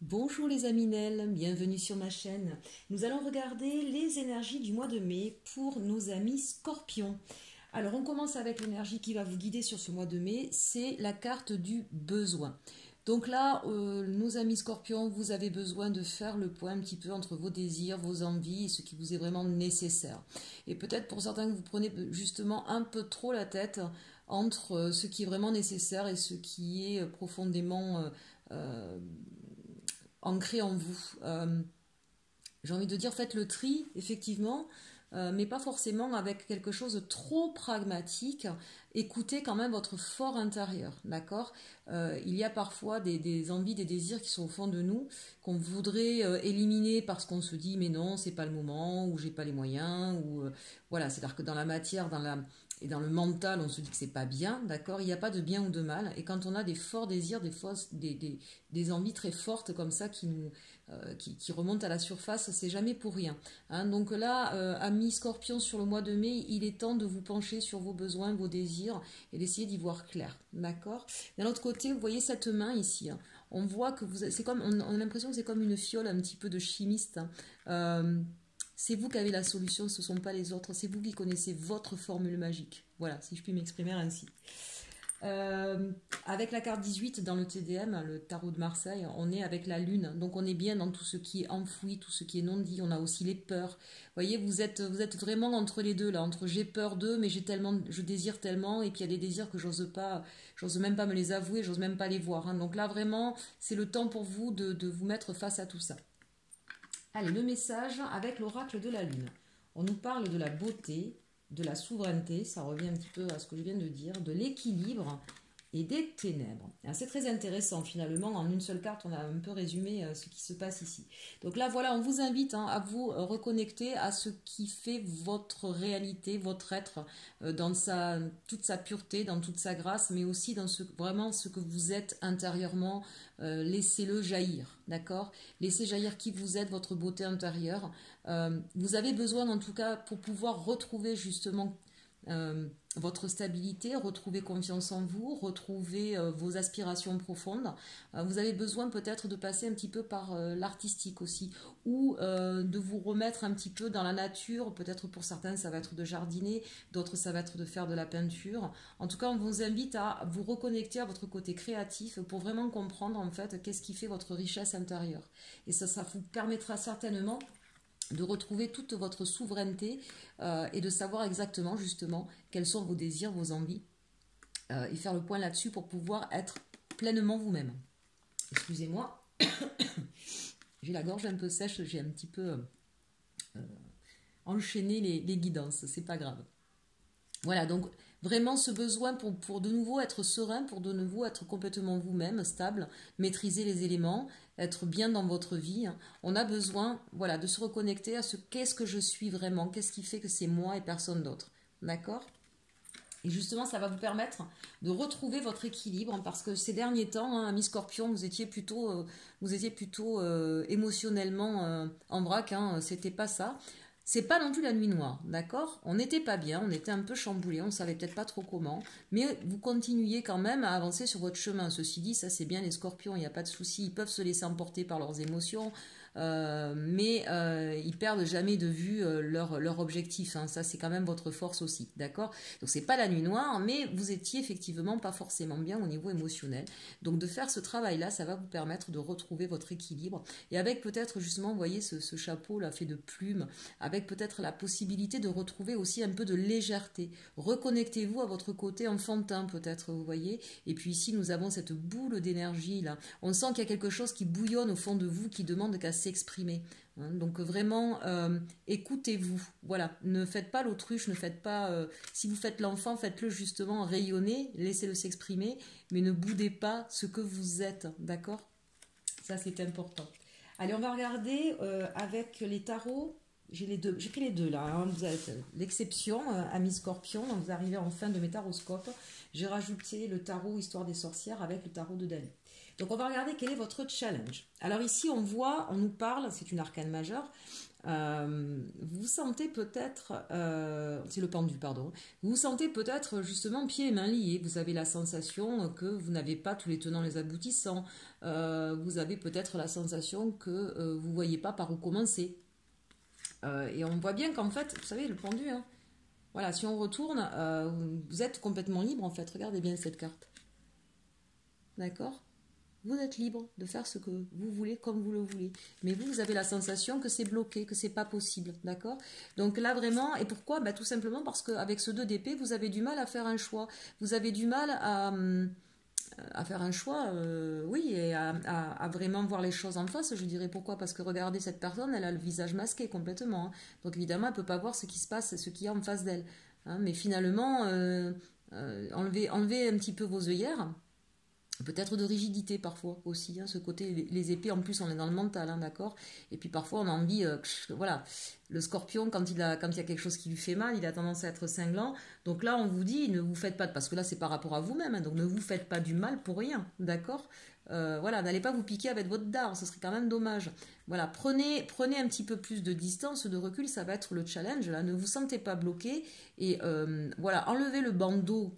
Bonjour les Aminelles, bienvenue sur ma chaîne. Nous allons regarder les énergies du mois de mai pour nos amis scorpions. Alors on commence avec l'énergie qui va vous guider sur ce mois de mai, c'est la carte du besoin. Donc là, nos amis scorpions, vous avez besoin de faire le point un petit peu entre vos désirs, vos envies et ce qui vous est vraiment nécessaire. Et peut-être pour certains que vous prenez justement un peu trop la tête entre ce qui est vraiment nécessaire et ce qui est profondément euh, ancré en vous. J'ai envie de dire, faites le tri, effectivement, mais pas forcément avec quelque chose de trop pragmatique. Écoutez quand même votre fort intérieur, d'accord. Il y a parfois des envies, des désirs qui sont au fond de nous, qu'on voudrait éliminer parce qu'on se dit, mais non, c'est pas le moment, ou j'ai pas les moyens, ou voilà, c'est-à-dire que dans la matière, et dans le mental, on se dit que c'est pas bien, d'accord. Il n'y a pas de bien ou de mal, et quand on a des forts désirs, des envies très fortes comme ça qui remontent à la surface, c'est jamais pour rien. Hein. Donc là, amis scorpions, sur le mois de mai, il est temps de vous pencher sur vos besoins, vos désirs et d'essayer d'y voir clair. D'accord. D'un autre côté, vous voyez cette main ici. Hein. On voit que c'est comme, on a l'impression que c'est comme une fiole un petit peu de chimiste. Hein. C'est vous qui avez la solution, ce ne sont pas les autres. C'est vous qui connaissez votre formule magique. Voilà, si je puis m'exprimer ainsi. Avec la carte 18 dans le TDM, le tarot de Marseille, on est avec la lune. Donc on est bien dans tout ce qui est enfoui, tout ce qui est non dit. On a aussi les peurs. Vous voyez, vous êtes vraiment entre les deux là, entre j'ai peur d'eux, mais je désire tellement, et puis il y a des désirs que j'ose même pas me les avouer, j'ose même pas les voir. Hein. Donc là vraiment, c'est le temps pour vous de vous mettre face à tout ça. Allez, le message avec l'oracle de la lune. On nous parle de la beauté, de la souveraineté, ça revient un petit peu à ce que je viens de dire, de l'équilibre et des ténèbres. C'est très intéressant finalement, en une seule carte on a un peu résumé ce qui se passe ici. Donc là voilà, on vous invite à vous reconnecter à ce qui fait votre réalité, votre être, dans toute sa pureté, dans toute sa grâce, mais aussi dans vraiment ce que vous êtes intérieurement. Laissez-le jaillir, d'accord. Laissez jaillir qui vous êtes, votre beauté intérieure. Vous avez besoin en tout cas pour pouvoir retrouver justement votre stabilité, retrouver confiance en vous, retrouver vos aspirations profondes. Vous avez besoin peut-être de passer un petit peu par l'artistique aussi, ou de vous remettre un petit peu dans la nature. Peut-être pour certains ça va être de jardiner, d'autres ça va être de faire de la peinture. En tout cas, on vous invite à vous reconnecter à votre côté créatif pour vraiment comprendre en fait qu'est-ce qui fait votre richesse intérieure. Et ça vous permettra certainement de retrouver toute votre souveraineté et de savoir exactement justement quels sont vos désirs, vos envies et faire le point là-dessus pour pouvoir être pleinement vous-même. Excusez-moi, j'ai la gorge un peu sèche, j'ai un petit peu enchaîné les guidances, c'est pas grave. Voilà, donc vraiment ce besoin pour de nouveau être serein, pour de nouveau être complètement vous-même, stable, maîtriser les éléments, être bien dans votre vie. Hein. On a besoin, voilà, de se reconnecter à ce qu'est-ce que je suis vraiment, qu'est-ce qui fait que c'est moi et personne d'autre. D'accord? Et justement, ça va vous permettre de retrouver votre équilibre parce que ces derniers temps, hein, amis Scorpion, vous étiez plutôt émotionnellement en vrac. Hein, c'était pas ça. C'est pas non plus la nuit noire, d'accord. On n'était pas bien, on était un peu chamboulé, on savait peut-être pas trop comment, mais vous continuiez quand même à avancer sur votre chemin. Ceci dit, ça c'est bien les Scorpions, il n'y a pas de souci, ils peuvent se laisser emporter par leurs émotions, mais ils perdent jamais de vue leur objectif. Hein. Ça c'est quand même votre force aussi, d'accord. Donc c'est pas la nuit noire, mais vous étiez effectivement pas forcément bien au niveau émotionnel. Donc de faire ce travail-là, ça va vous permettre de retrouver votre équilibre. Et avec peut-être justement, vous voyez ce chapeau là fait de plumes, avec peut-être la possibilité de retrouver aussi un peu de légèreté. Reconnectez-vous à votre côté enfantin peut-être, vous voyez. Et puis ici nous avons cette boule d'énergie là. On sent qu'il y a quelque chose qui bouillonne au fond de vous, qui demande qu'à s'exprimer. Hein, donc vraiment, écoutez-vous. Voilà, ne faites pas l'autruche, ne faites pas. Si vous faites l'enfant, faites-le justement rayonner, laissez-le s'exprimer, mais ne boudez pas ce que vous êtes, d'accord. Ça c'est important. Allez, on va regarder avec les tarots. J'ai pris les deux là. Hein. Vous êtes l'exception, ami Scorpion. Vous arrivez en fin de mes taroscopes. J'ai rajouté le tarot Histoire des sorcières avec le tarot de Dali. Donc on va regarder quel est votre challenge. Alors ici on voit, on nous parle, c'est une arcane majeure, vous sentez peut-être, c'est le pendu, pardon, vous vous sentez peut-être justement pieds et mains liés, vous avez la sensation que vous n'avez pas tous les tenants les aboutissants, vous avez peut-être la sensation que vous ne voyez pas par où commencer. Et on voit bien qu'en fait, vous savez, le pendu, hein, voilà, si on retourne, vous êtes complètement libre en fait, regardez bien cette carte. D'accord? Vous êtes libre de faire ce que vous voulez comme vous le voulez. Mais vous avez la sensation que c'est bloqué, que c'est pas possible. D'accord? Donc là vraiment, et pourquoi? Bah, tout simplement parce qu'avec ce 2 d'épée, vous avez du mal à faire un choix. Vous avez du mal à faire un choix, oui, et à vraiment voir les choses en face. Je dirais pourquoi? Parce que regardez, cette personne, elle a le visage masqué complètement. Hein. Donc évidemment, elle ne peut pas voir ce qui se passe, ce qu'il y a en face d'elle. Hein. Mais finalement, enlevez un petit peu vos œillères. Peut-être de rigidité parfois aussi, hein, ce côté, les épées en plus on est dans le mental, hein, d'accord. Et puis parfois on a envie, voilà, le scorpion quand il y a quelque chose qui lui fait mal, il a tendance à être cinglant. Donc là on vous dit, ne vous faites pas, parce que là c'est par rapport à vous-même, hein, donc ne vous faites pas du mal pour rien, d'accord. Voilà, n'allez pas vous piquer avec votre dard, ce serait quand même dommage. Voilà, prenez un petit peu plus de distance, de recul, ça va être le challenge, là, ne vous sentez pas bloqué, et voilà, enlevez le bandeau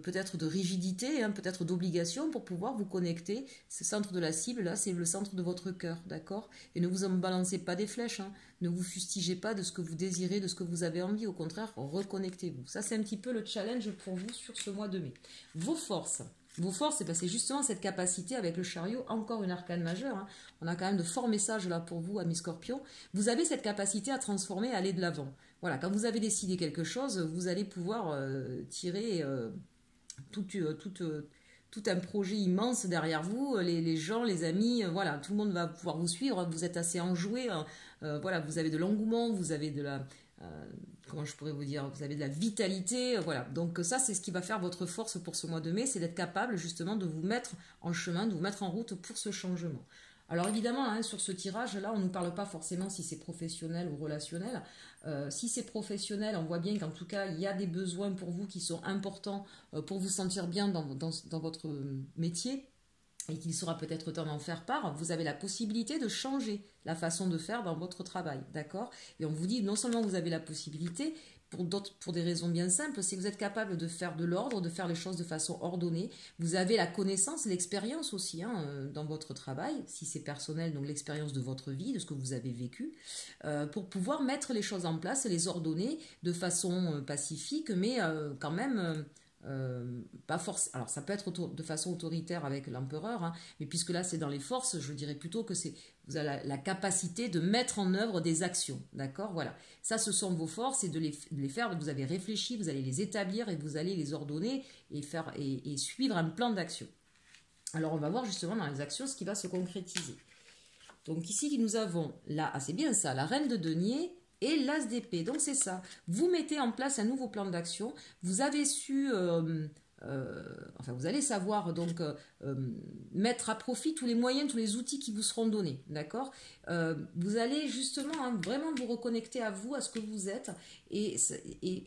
peut-être de rigidité, hein, peut-être d'obligation pour pouvoir vous connecter. Ce centre de la cible, là, c'est le centre de votre cœur, d'accord? Et ne vous en balancez pas des flèches, hein. Ne vous fustigez pas de ce que vous désirez, de ce que vous avez envie. Au contraire, reconnectez-vous. Ça, c'est un petit peu le challenge pour vous sur ce mois de mai. Vos forces. Vos forces, c'est justement cette capacité avec le chariot, encore une arcane majeure. Hein. On a quand même de forts messages là pour vous, amis Scorpions. Vous avez cette capacité à transformer, à aller de l'avant. Voilà, quand vous avez décidé quelque chose, vous allez pouvoir tirer tout, tout un projet immense derrière vous, les gens, les amis, voilà, tout le monde va pouvoir vous suivre, vous êtes assez enjoué, voilà, vous avez de l'engouement, vous avez de la, comment je pourrais vous dire, vous avez de la vitalité, voilà, donc ça c'est ce qui va faire votre force pour ce mois de mai, c'est d'être capable justement de vous mettre en chemin, de vous mettre en route pour ce changement. Alors évidemment, hein, sur ce tirage-là, on ne nous parle pas forcément si c'est professionnel ou relationnel. Si c'est professionnel, on voit bien qu'en tout cas, il y a des besoins pour vous qui sont importants pour vous sentir bien dans votre métier et qu'il sera peut-être temps d'en faire part. Vous avez la possibilité de changer la façon de faire dans votre travail, d'accord? Et on vous dit, non seulement vous avez la possibilité, pour des raisons bien simples, c'est que vous êtes capable de faire de l'ordre, de faire les choses de façon ordonnée. Vous avez la connaissance, l'expérience aussi hein, dans votre travail, si c'est personnel, donc l'expérience de votre vie, de ce que vous avez vécu, pour pouvoir mettre les choses en place, les ordonner de façon pacifique, mais quand même... pas force. Alors ça peut être de façon autoritaire avec l'empereur, hein, mais puisque là c'est dans les forces, je dirais plutôt que vous avez la capacité de mettre en œuvre des actions, d'accord? Voilà, ça ce sont vos forces et de les faire. Vous avez réfléchi, vous allez les établir et vous allez les ordonner et suivre un plan d'action. Alors on va voir justement dans les actions ce qui va se concrétiser. Donc ici nous avons là, c'est bien ça, la reine de denier et l'as d'épée. Donc c'est ça. Vous mettez en place un nouveau plan d'action. Vous avez su, enfin vous allez savoir donc mettre à profit tous les moyens, tous les outils qui vous seront donnés, d'accord. Vous allez justement hein, vraiment vous reconnecter à vous, à ce que vous êtes, et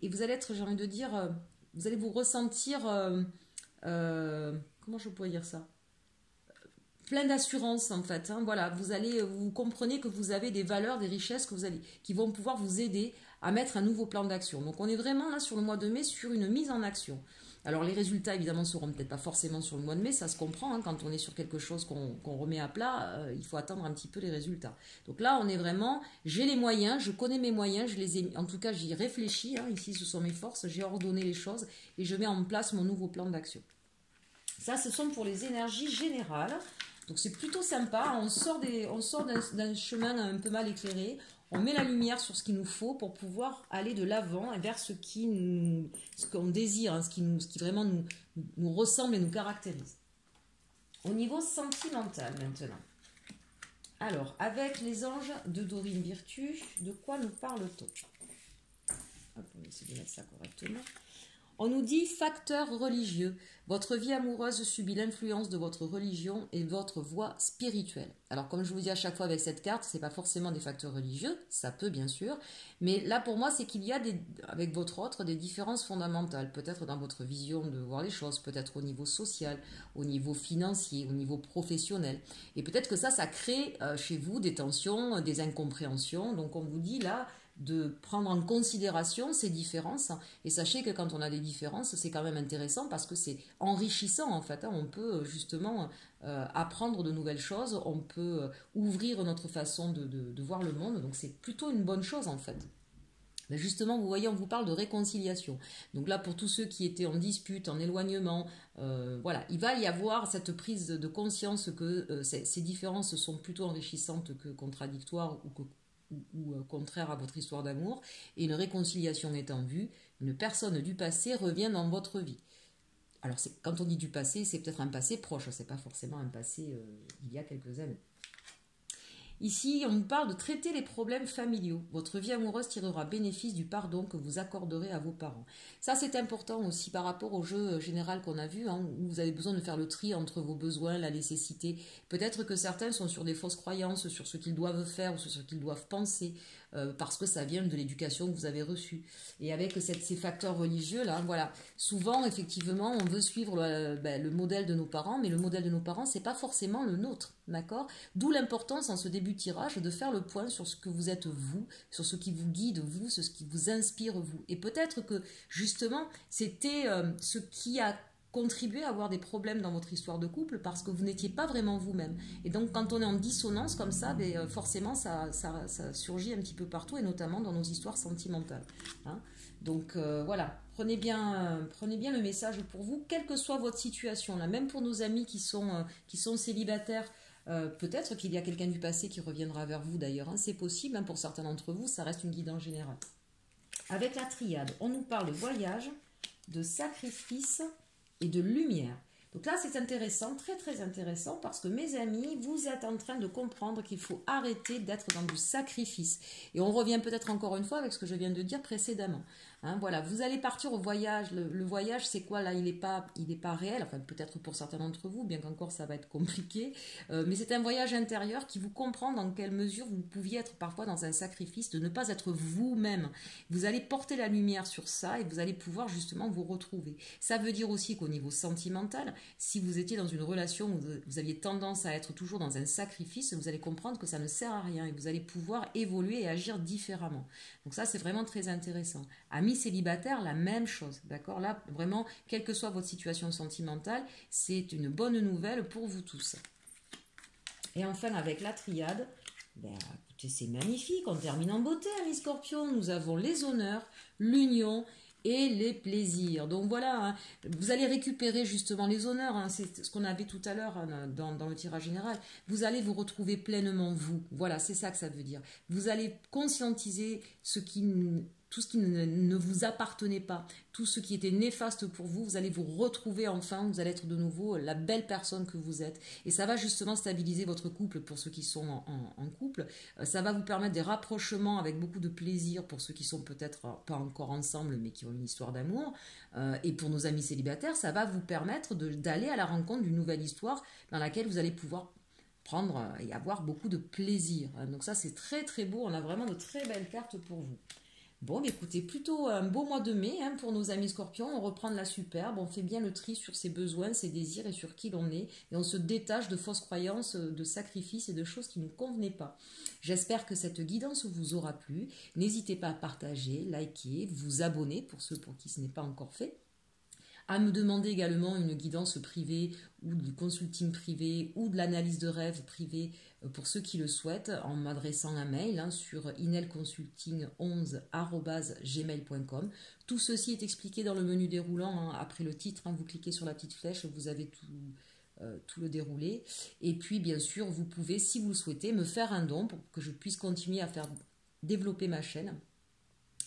vous allez être, j'ai envie de dire, vous allez vous ressentir, comment je pourrais dire ça? Plein d'assurance en fait, hein. Voilà, vous comprenez que vous avez des valeurs, des richesses qui vont pouvoir vous aider à mettre un nouveau plan d'action. Donc on est vraiment là sur le mois de mai sur une mise en action. Alors les résultats évidemment seront peut-être pas forcément sur le mois de mai, ça se comprend, hein, quand on est sur quelque chose qu'on remet à plat, il faut attendre un petit peu les résultats. Donc là on est vraiment, j'ai les moyens, je connais mes moyens, en tout cas j'y réfléchis, hein, ici ce sont mes forces, j'ai ordonné les choses et je mets en place mon nouveau plan d'action. Ça ce sont pour les énergies générales. Donc c'est plutôt sympa, on sort d'un chemin un peu mal éclairé, on met la lumière sur ce qu'il nous faut pour pouvoir aller de l'avant vers ce qu'on désire, hein, ce qui vraiment nous ressemble et nous caractérise. Au niveau sentimental maintenant. Alors, avec les anges de Dorine Virtue, de quoi nous parle-t-on? On va essayer de mettre ça correctement. On nous dit facteur religieux. Votre vie amoureuse subit l'influence de votre religion et votre voie spirituelle. Alors comme je vous dis à chaque fois avec cette carte, c'est pas forcément des facteurs religieux, ça peut bien sûr, mais là pour moi c'est qu'il y a avec votre autre des différences fondamentales, peut-être dans votre vision de voir les choses, peut-être au niveau social, au niveau financier, au niveau professionnel, et peut-être que ça crée chez vous des tensions, des incompréhensions. Donc on vous dit là de prendre en considération ces différences. Et sachez que quand on a des différences, c'est quand même intéressant parce que c'est enrichissant en fait. On peut justement apprendre de nouvelles choses, on peut ouvrir notre façon de voir le monde. Donc c'est plutôt une bonne chose en fait. Mais justement, vous voyez, on vous parle de réconciliation. Donc là, pour tous ceux qui étaient en dispute, en éloignement, voilà, il va y avoir cette prise de conscience que ces différences sont plutôt enrichissantes que contradictoires ou contraires à votre histoire d'amour. Et une réconciliation est en vue, une personne du passé revient dans votre vie. Alors, quand on dit du passé, c'est peut-être un passé proche, c'est pas forcément un passé il y a quelques années. Ici, on nous parle de traiter les problèmes familiaux. Votre vie amoureuse tirera bénéfice du pardon que vous accorderez à vos parents. Ça, c'est important aussi par rapport au jeu général qu'on a vu, hein, où vous avez besoin de faire le tri entre vos besoins, la nécessité. Peut-être que certains sont sur des fausses croyances, sur ce qu'ils doivent faire ou sur ce qu'ils doivent penser, parce que ça vient de l'éducation que vous avez reçue. Et avec ces facteurs religieux, là, voilà. Souvent, effectivement, on veut suivre le modèle de nos parents, mais le modèle de nos parents, c'est pas forcément le nôtre, d'accord ? D'où l'importance en ce début de tirage de faire le point sur ce que vous êtes vous, sur ce qui vous guide vous, sur ce qui vous inspire vous. Et peut-être que justement c'était ce qui a contribué à avoir des problèmes dans votre histoire de couple parce que vous n'étiez pas vraiment vous-même. Et donc quand on est en dissonance comme ça, forcément ça surgit un petit peu partout et notamment dans nos histoires sentimentales. Hein. Donc voilà, prenez bien le message pour vous, quelle que soit votre situation. Là, même pour nos amis qui sont célibataires, peut-être qu'il y a quelqu'un du passé qui reviendra vers vous d'ailleurs, hein, c'est possible, hein, pour certains d'entre vous, ça reste une guidance générale. Avec la triade, on nous parle de voyage, de sacrifice et de lumière. Donc là, c'est intéressant, très très intéressant, parce que mes amis, vous êtes en train de comprendre qu'il faut arrêter d'être dans du sacrifice. Et on revient peut-être encore une fois avec ce que je viens de dire précédemment. Hein, voilà, vous allez partir au voyage. Le voyage, c'est quoi là? Il n'est pas réel, enfin peut-être pour certains d'entre vous, bien qu'encore ça va être compliqué. Mais c'est un voyage intérieur qui vous comprend dans quelle mesure vous pouviez être parfois dans un sacrifice, de ne pas être vous-même. Vous allez porter la lumière sur ça et vous allez pouvoir justement vous retrouver. Ça veut dire aussi qu'au niveau sentimental, si vous étiez dans une relation où vous aviez tendance à être toujours dans un sacrifice, vous allez comprendre que ça ne sert à rien et vous allez pouvoir évoluer et agir différemment. Donc ça, c'est vraiment très intéressant. Amis célibataires, la même chose, d'accord? Là, vraiment, quelle que soit votre situation sentimentale, c'est une bonne nouvelle pour vous tous. Et enfin, avec la triade, écoutez, c'est magnifique, on termine en beauté, amis Scorpions. Nous avons les honneurs, l'union et les plaisirs. Donc voilà, hein, vous allez récupérer justement les honneurs, hein, c'est ce qu'on avait tout à l'heure, hein, dans le tirage général. Vous allez vous retrouver pleinement vous. Voilà, c'est ça que ça veut dire. Vous allez conscientiser tout ce qui ne vous appartenait pas, tout ce qui était néfaste pour vous, vous allez vous retrouver enfin, vous allez être de nouveau la belle personne que vous êtes. Et ça va justement stabiliser votre couple pour ceux qui sont en couple. Ça va vous permettre des rapprochements avec beaucoup de plaisir pour ceux qui sont peut-être pas encore ensemble, mais qui ont une histoire d'amour. Et pour nos amis célibataires, ça va vous permettre d'aller à la rencontre d'une nouvelle histoire dans laquelle vous allez pouvoir prendre et avoir beaucoup de plaisir. Donc ça, c'est très très beau. On a vraiment de très belles cartes pour vous. Bon, écoutez, plutôt un beau mois de mai, hein, pour nos amis Scorpions. On reprend de la superbe, on fait bien le tri sur ses besoins, ses désirs et sur qui l'on est. Et on se détache de fausses croyances, de sacrifices et de choses qui ne nous convenaient pas. J'espère que cette guidance vous aura plu. N'hésitez pas à partager, liker, vous abonner pour ceux pour qui ce n'est pas encore fait. À me demander également une guidance privée ou du consulting privé ou de l'analyse de rêve privée pour ceux qui le souhaitent en m'adressant un mail, hein, sur inelconsulting11@gmail.com. Tout ceci est expliqué dans le menu déroulant, hein, après le titre, hein, vous cliquez sur la petite flèche, vous avez tout le déroulé. Et puis bien sûr, vous pouvez, si vous le souhaitez, me faire un don pour que je puisse continuer à faire développer ma chaîne.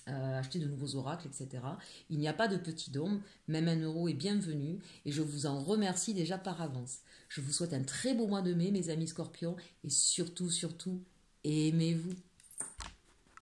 Acheter de nouveaux oracles, etc. Il n'y a pas de petit don, même 1 euro est bienvenu et je vous en remercie déjà par avance. Je vous souhaite un très beau mois de mai, mes amis Scorpions, et surtout, surtout, aimez-vous.